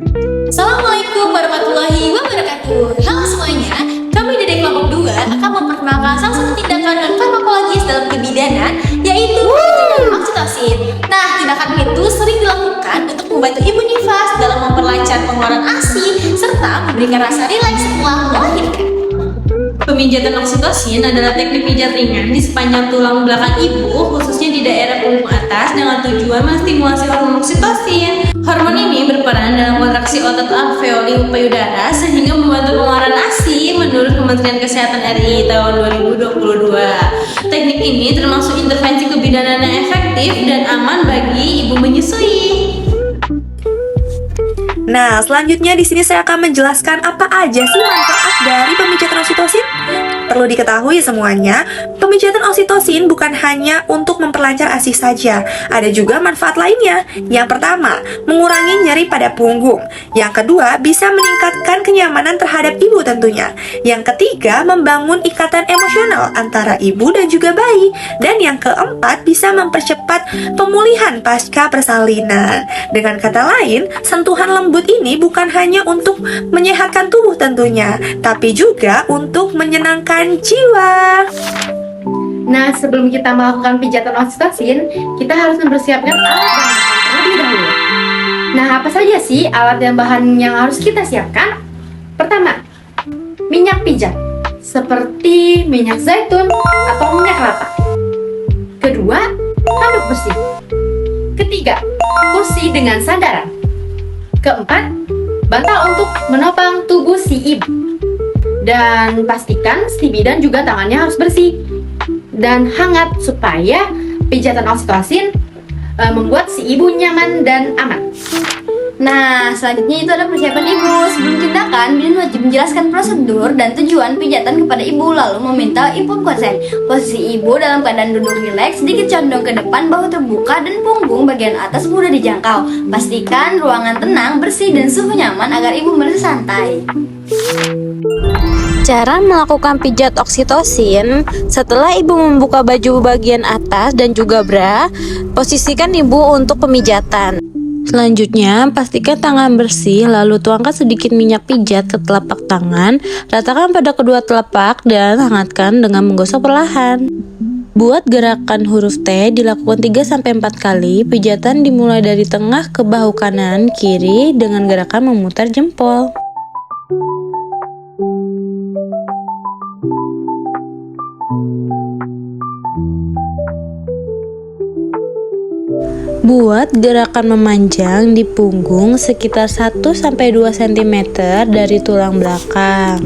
Assalamualaikum warahmatullahi wabarakatuh. Halo semuanya, kami dari kelompok 2 akan memperkenalkan salah satu tindakan non farmakologis dalam kebidanan, yaitu tindakan oksitosin. Nah, tindakan itu sering dilakukan untuk membantu ibu nifas dalam memperlancar pengeluaran ASI serta memberikan rasa rileks setelah melahirkan. Pemijatan oksitosin adalah teknik pijat ringan di sepanjang tulang belakang ibu, khususnya di daerah punggung atas dengan tujuan menstimulasi hormon oksitosin. Hormon ini berperan dalam kontraksi otot alveoli payudara sehingga membantu pengeluaran ASI menurut Kementerian Kesehatan RI tahun 2022. Teknik ini termasuk intervensi kebidanan yang efektif dan aman bagi ibu menyusui. Nah, selanjutnya di sini saya akan menjelaskan apa aja sih manfaat dari pemijatan oksitosin. Perlu diketahui semuanya, pemijatan oksitosin bukan hanya untuk memperlancar ASI saja, ada juga manfaat lainnya. Yang pertama, mengurangi nyeri pada punggung. Yang kedua, bisa meningkatkan kenyamanan terhadap ibu tentunya. Yang ketiga, membangun ikatan emosional antara ibu dan juga bayi. Dan yang keempat, bisa mempercepat pemulihan pasca persalinan. Dengan kata lain, sentuhan lembut ini bukan hanya untuk menyehatkan tubuh tentunya, tapi juga untuk menyenangkan jiwa. Nah, sebelum kita melakukan pijatan oksitosin, kita harus mempersiapkan alat dan bahan terlebih dahulu. Nah, apa saja sih alat dan bahan yang harus kita siapkan? Pertama, minyak pijat, seperti minyak zaitun atau minyak kelapa. Kedua, handuk bersih. Ketiga, kursi dengan sandaran. Keempat, bantal untuk menopang tubuh si ibu. Dan pastikan si bidan juga tangannya harus bersih dan hangat supaya pijatan oksitosin membuat si ibu nyaman dan aman. Nah, selanjutnya itu ada persiapan ibu. Sebelum tindakan, bidan wajib menjelaskan prosedur dan tujuan pijatan kepada ibu, lalu meminta ibu konsen. Posisi ibu dalam keadaan duduk rileks, sedikit condong ke depan, bahu terbuka, dan punggung bagian atas mudah dijangkau. Pastikan ruangan tenang, bersih, dan suhu nyaman agar ibu merasa santai. Cara melakukan pijat oksitosin: setelah ibu membuka baju bagian atas dan juga bra, posisikan ibu untuk pemijatan. Selanjutnya, pastikan tangan bersih, lalu tuangkan sedikit minyak pijat ke telapak tangan, ratakan pada kedua telapak, dan hangatkan dengan menggosok perlahan. Buat gerakan huruf T dilakukan 3-4 kali. Pijatan dimulai dari tengah ke bahu kanan, kiri dengan gerakan memutar jempol. Buat gerakan memanjang di punggung sekitar 1-2 cm dari tulang belakang.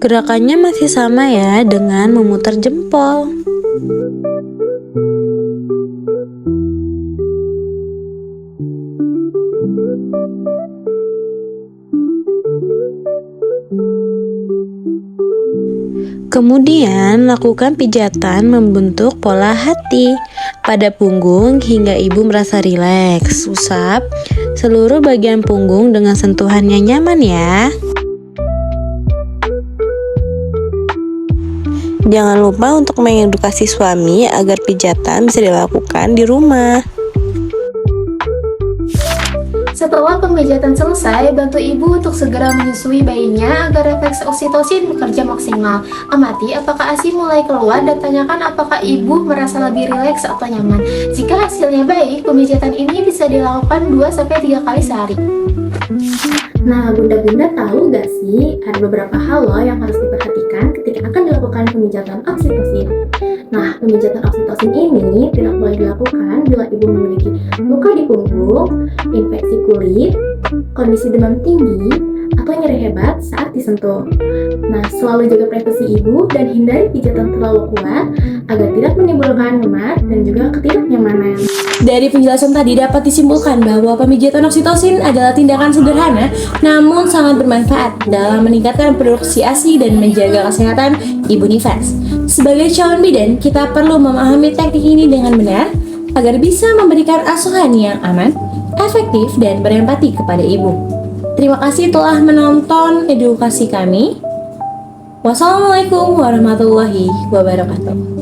Gerakannya masih sama ya, dengan memutar jempol. Kemudian lakukan pijatan membentuk pola hati pada punggung hingga ibu merasa rileks. Usap seluruh bagian punggung dengan sentuhan yang nyaman ya. Jangan lupa untuk mengedukasi suami agar pijatan bisa dilakukan di rumah. Setelah pemijatan selesai, bantu ibu untuk segera menyusui bayinya agar refleks oksitosin bekerja maksimal. Amati apakah ASI mulai keluar dan tanyakan apakah ibu merasa lebih rileks atau nyaman. Jika hasilnya baik, pemijatan ini bisa dilakukan 2-3 kali sehari. Nah, bunda-bunda tahu gak sih ada beberapa hal loh yang harus diperhatikan ketika akan dilakukan pemijatan oksitosin. Nah, pemijatan oksitosin ini tidak boleh dilakukan bila ibu memiliki luka di punggung, infeksi kulit, kondisi demam tinggi, atau nyeri hebat saat disentuh. Nah, selalu jaga privasi ibu dan hindari pijatan terlalu kuat agar tidak menimbulkan memar dan juga ketidaknyamanan. Dari penjelasan tadi dapat disimpulkan bahwa pemijatan oksitosin adalah tindakan sederhana namun sangat bermanfaat dalam meningkatkan produksi ASI dan menjaga kesehatan ibu nifas. Sebagai calon bidan, kita perlu memahami teknik ini dengan benar agar bisa memberikan asuhan yang aman, efektif, dan berempati kepada ibu. Terima kasih telah menonton edukasi kami. Wassalamualaikum warahmatullahi wabarakatuh.